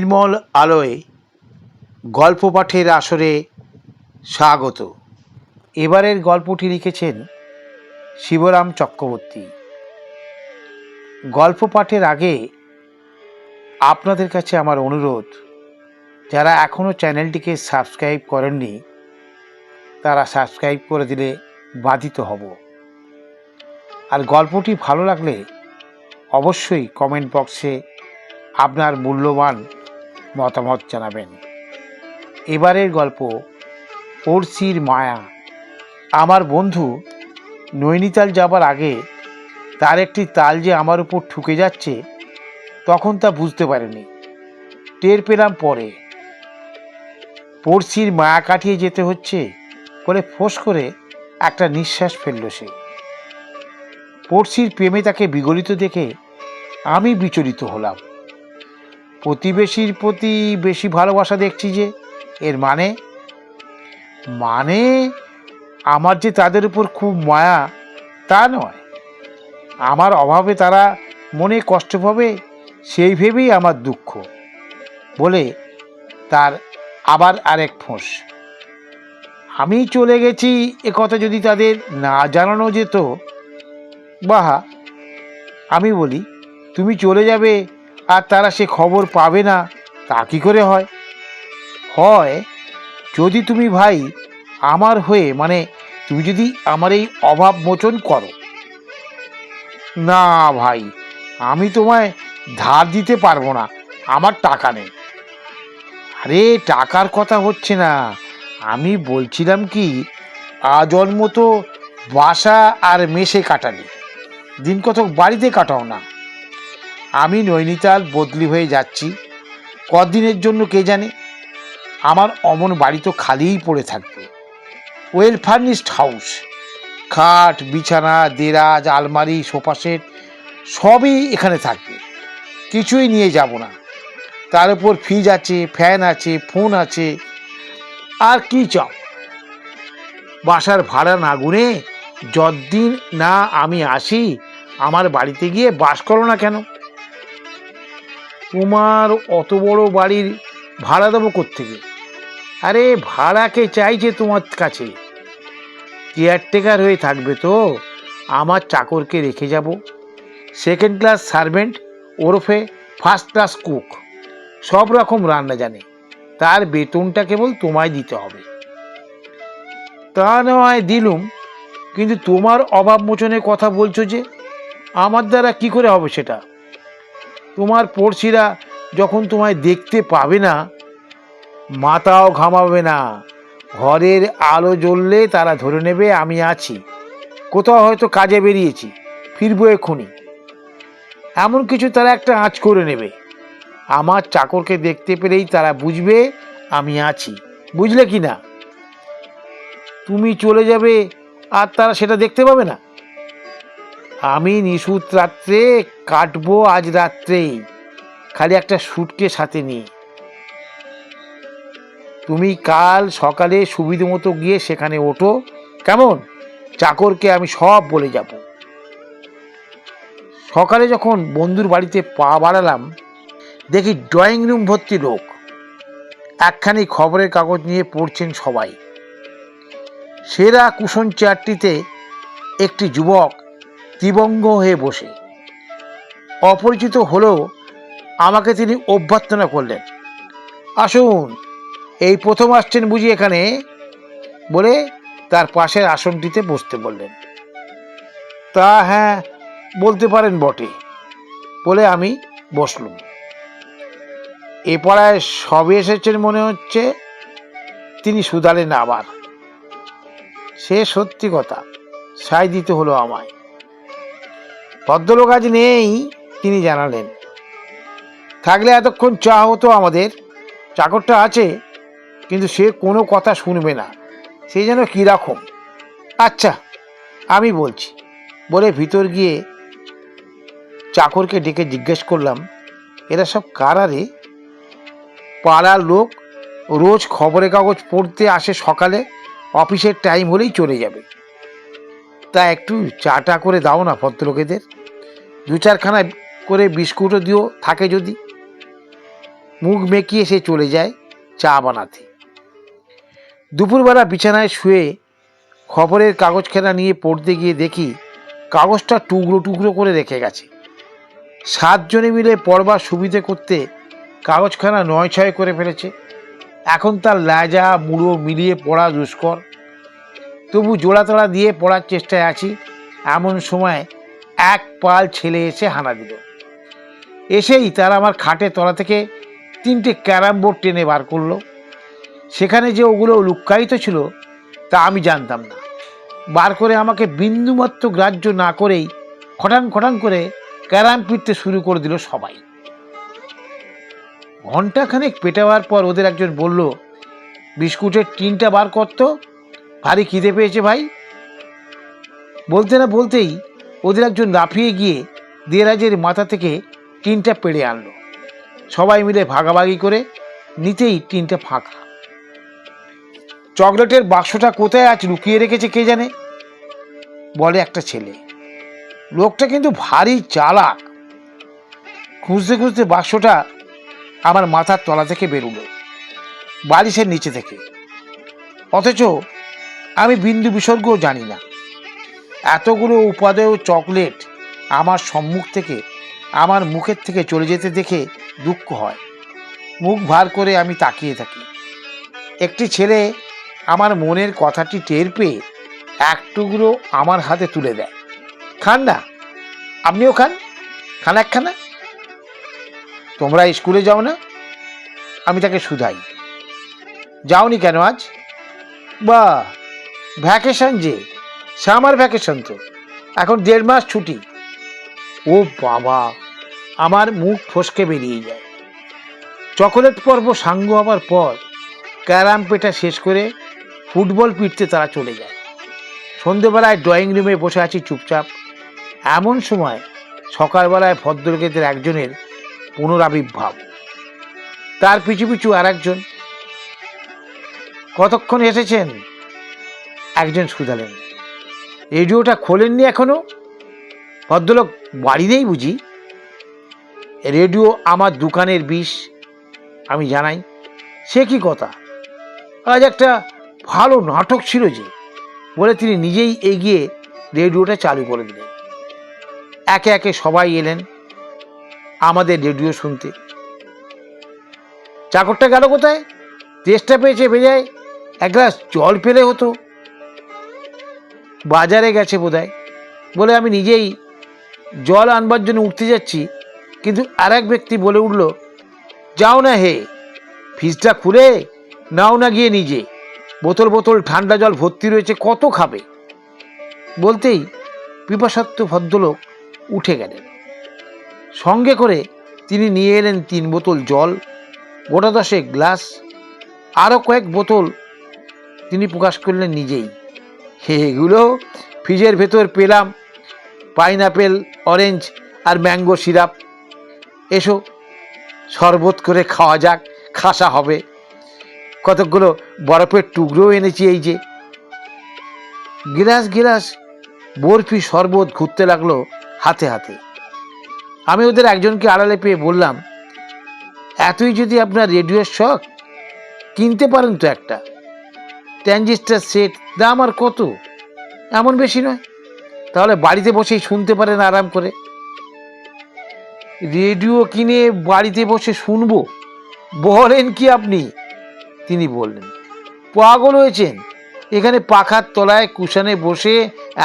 নির্মল আলোয় গল্প পাঠের আসরে স্বাগত। এবারের গল্পটি লিখেছেন শিবরাম চক্রবর্তী। গল্প পাঠের আগে আপনাদের কাছে আমার অনুরোধ, যারা এখনও চ্যানেলটিকে সাবস্ক্রাইব করেননি তারা সাবস্ক্রাইব করে দিলে বাধিত হব। আর গল্পটি ভালো লাগলে অবশ্যই কমেন্ট বক্সে আপনার মূল্যবান মতামত জানাবেন। এবারের গল্প পড়শির মায়া। আমার বন্ধু নৈনিতাল যাবার আগে তার একটি তাল যে আমার উপর ঠুকে যাচ্ছে তখন তা বুঝতে পারেনি, টের পেলাম পরে। পড়শির মায়া কাটিয়ে যেতে হচ্ছে বলে ফোঁস করে একটা নিঃশ্বাস ফেলল সে। পড়শির প্রেমে তাকে বিগলিত দেখে আমি বিচলিত হলাম। প্রতিবেশীর প্রতি বেশি ভালোবাসা দেখছি যে, এর মানে আমার যে তাদের উপর খুব মায়া তা নয়। আমার অভাবে তারা মনে কষ্ট পাবে সেই ভেবেই আমার দুঃখ বলে তার আবার আরেক ফোঁস। আমি চলে গেছি এ কথা যদি তাদের না জানানো যেত। বাহা, আমি বলি তুমি চলে যাবে আর তারা সে খবর পাবে না, তা কি করে হয়? হয় যদি তুমি ভাই আমার হয়ে, মানে তুমি যদি আমার এই অভাব মোচন করো। না ভাই, আমি তোমায় ধার দিতে পারবো না, আমার টাকা নেই। আরে টাকার কথা হচ্ছে না, আমি বলছিলাম কি, আজন্ম তো বাসা আর মেসে কাটালে, দিন কতক বাড়িতে কাটাও না। আমি নৈনিতাল বদলি হয়ে যাচ্ছি কদিনের জন্য কে জানে। আমার অমন বাড়ি তো খালিই পড়ে থাকবে। ওয়েল ফার্নিশড হাউস, খাট বিছানা দেরাজ আলমারি সোফা সেট সবই এখানে থাকবে, কিছুই নিয়ে যাব না। তার উপর ফ্রিজ আছে, ফ্যান আছে, ফোন আছে, আর কি চাও? বাসার ভাড়া না গুনে যতদিন না আমি আসি আমার বাড়িতে গিয়ে বাস করো না কেন? তোমার অত বড় বাড়ির ভাড়া দেবো কোত্থেকে? আরে ভাড়া কে চাইছে তোমার কাছে? কেয়ারটেকার হয়ে থাকবে তো? আমার চাকরকে রেখে যাব, সেকেন্ড ক্লাস সার্ভেন্ট ওরফে ফার্স্ট ক্লাস কুক, সব রকম রান্না জানে। তার বেতনটা কেবল তোমায় দিতে হবে। তা নয় দিলুম, কিন্তু তোমার অভাব মোচনের কথা বলছো যে, আমার দ্বারা কি করে হবে সেটা? তোমার পড়শিরা যখন তোমায় দেখতে পাবে না, মাথাও ঘামাবে না। ঘরের আলো জ্বললে তারা ধরে নেবে আমি আছি, কোথাও হয়তো কাজে বেরিয়েছি, ফিরবো এক্ষুনি, এমন কিছু তারা একটা আঁচ করে নেবে। আমার চাকরকে দেখতে পেলেই তারা বুঝবে আমি আছি, বুঝলে কি না? তুমি চলে যাবে আর তারা সেটা দেখতে পাবে না। আমি নিশুত রাত্রে কাটবো আজ রাত্রেই, খালি একটা সুটকে সাথে নিয়ে। তুমি কাল সকালে সুবিধে মতো গিয়ে সেখানে ওঠো, কেমন? চাকরকে আমি সব বলে যাব। সকালে যখন বন্ধুর বাড়িতে পা বাড়ালাম, দেখি ড্রয়িং রুম ভর্তি লোক, একখানি খবরের কাগজ নিয়ে পড়ছেন সবাই। সেরা কুশন চেয়ারটিতে একটি যুবক ত্রিবঙ্গ হয়ে বসে। অপরিচিত হলেও আমাকে তিনি অভ্যর্থনা করলেন। আসুন, এই প্রথম আসছেন বুঝি এখানে, বলে তার পাশের আসনটিতে বসতে বললেন। তা হ্যাঁ, বলতে পারেন বটে, বলে আমি বসলুম। এ পাড়ায় সবে এসেছেন মনে হচ্ছে, তিনি শুধালেন আবার। সে সত্যি কথা, সায় দিতে হলো আমায়। ভদ্রলোক আজ নেই, তিনি জানালেন। থাকলে এতক্ষণ চা হতো আমাদের। চাকরটা আছে, কিন্তু সে কোনো কথা শুনবে না, সে যেন কীরকম। আচ্ছা, আমি বলছি, বলে ভিতর গিয়ে চাকরকে ডেকে জিজ্ঞেস করলাম, এরা সব কারা রে? পাড়ার লোক, রোজ খবরের কাগজ পড়তে আসে সকালে, অফিসের টাইম হলেই চলে যাবে। তা একটু চাটা করে দাও না ভদ্রলোকেদের, দু চারখানা করে বিস্কুটও দিও থাকে যদি। মুখ মেকিয়ে সে চলে যায় চা বানাতে। দুপুরবেলা বিছানায় শুয়ে খবরের কাগজখানা নিয়ে পড়তে গিয়ে দেখি কাগজটা টুকরো টুকরো করে রেখে গেছে। 7 জনে মিলে পড়বার সুবিধে করতে কাগজখানা 9-6 করে ফেলেছে। এখন তার লেজা মুড়ো মিলিয়ে পড়া দুষ্কর। তবু জোড়াতলা দিয়ে পড়ার চেষ্টায় আছি। এমন সময় এক পাল ছেলে এসে হানা দিল। এসেই তারা আমার খাটের তলা থেকে 3টে ক্যারাম বোর্ড টেনে বার করলো। সেখানে যে ওগুলো লুক্কায়িত ছিল তা আমি জানতাম না। বার করে আমাকে বিন্দুমাত্র গ্রাহ্য না করেই খটাং খটাং করে ক্যারাম পিটতে শুরু করে দিল সবাই। ঘণ্টাখানেক পেটাবার পর ওদের একজন বলল, বিস্কুটের টিনটা বার করতো, ভারী খিদে পেয়েছে ভাই। বলতে না বলতেই ওদের একজন লাফিয়ে গিয়ে দেরাজের মাথা থেকে টিনটা পেড়ে আনলো। সবাই মিলে ভাগাভাগি করে নিতেই টিনটা ফাঁকা। চকলেটের বাক্সটা কোথায় আজ লুকিয়ে রেখেছে কে জানে, বলে একটা ছেলে। লোকটা কিন্তু ভারী চালাক। খুঁজতে খুঁজতে বাক্সটা আমার মাথার তলা থেকে বেরোলো, বালিশের নিচে থেকে। অথচ আমি বিন্দু বিসর্গও জানি না। এতগুলো উপাদেয় চকলেট আমার সম্মুখ থেকে আমার মুখের থেকে চলে যেতে দেখে দুঃখ হয়। মুখ ভার করে আমি তাকিয়ে থাকি। একটি ছেলে আমার মনের কথাটি টের পেয়ে এক টুকরো আমার হাতে তুলে দেয়। খান না, আপনিও খান, খান একখানা। তোমরা স্কুলে যাও না? আমি তাকে শুধাই। যাওনি কেন আজ? বা ভ্যাকেশন, যে সামার ভ্যাকেশন তো, এখন 1.5 মাস ছুটি। ও বাবা, আমার মুখ ফসকে বেরিয়ে যায়। চকোলেট পর্ব সাঙ্গ হবার পর ক্যারাম পেটা শেষ করে ফুটবল পিটতে তারা চলে যায়। সন্ধেবেলায় ড্রয়িং রুমে বসে আছি চুপচাপ। এমন সময় সকালবেলায় ভদ্রলোকেদের একজনের পুনরাবির্ভাব, তার পিছু পিছু আর একজন। কতক্ষণ এসেছেন? একজন শুধালেন। রেডিওটা খোলেননি এখনো? ভদ্রলোক বাড়ি নেই বুঝি? রেডিও আমার দোকানের বিষ, আমি জানাই। সে কি কথা, আজ একটা ভালো নাটক ছিল যে, বলে তিনি নিজেই এগিয়ে রেডিওটা চালু করে দিলেন। একে একে সবাই এলেন আমাদের রেডিও শুনতে। চাকরটা গেল কোথায়? তেষ্টা পেয়েছে বেজায়, এক গ্লাস জল পেলে হতো। বাজারে গেছে বোধহয়, বলে আমি নিজেই জল আনবার জন্য উঠতে যাচ্ছি, কিন্তু আর এক ব্যক্তি বলে উঠল, যাও না হে, ফ্রিজটা খুলে নাও না গিয়ে নিজে, বোতল বোতল ঠান্ডা জল ভর্তি রয়েছে, কত খাবে। বলতেই পিপাসার্ত ভদ্রলোক উঠে গেলেন। সঙ্গে করে তিনি নিয়ে এলেন 3 বোতল জল, গোটা 10 গ্লাস, আরও কয়েক বোতল তিনি প্রকাশ করলেন নিজেই। এগুলো ফ্রিজের ভেতর পেলাম, পাইনাপেল, অরেঞ্জ আর ম্যাঙ্গো সিরাপ। এসো শরবত করে খাওয়া যাক, খাসা হবে। কতকগুলো বরফের টুকরো এনেছি, এই যে। গিলাস গিলাস বরফি শরবত ঘুরতে লাগলো হাতে হাতে। আমি ওদের একজনকে আড়ালে পেয়ে বললাম, এতই যদি আপনার রেডিওর শখ, কিনতে পারেন তো একটা। ট্রানজিস্টার সেট, দাম আর কত, এমন বেশি নয়। তাহলে বাড়িতে বসেই শুনতে পারেন আরাম করে। রেডিও কিনে বাড়িতে বসে শুনবো, বলেন কি আপনি? তিনি বললেন, পাগল হয়েছেন? এখানে পাখার তলায় কুশানে বসে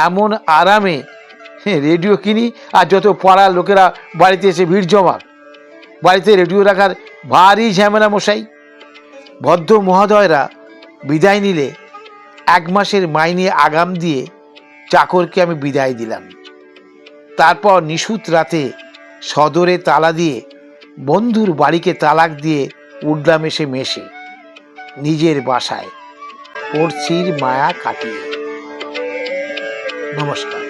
এমন আরামে রেডিও কিনি, আর যত পাড়ার লোকেরা বাড়িতে এসে ভিড় জমাক। বাড়িতে রেডিও রাখার ভারী ঝামেলা মশাই। ভদ্র মহোদয়রা বিদায় নিলে 1 মাসের মাইনে আগাম দিয়ে চাকরকে আমি বিদায় দিলাম। তারপর নিশুত রাতে সদরে তালা দিয়ে বন্ধুর বাড়িকে তালাক দিয়ে উঠলাম এসে মেশে নিজের বাসায় পড়ছির মায়া কাটিয়ে। নমস্কার।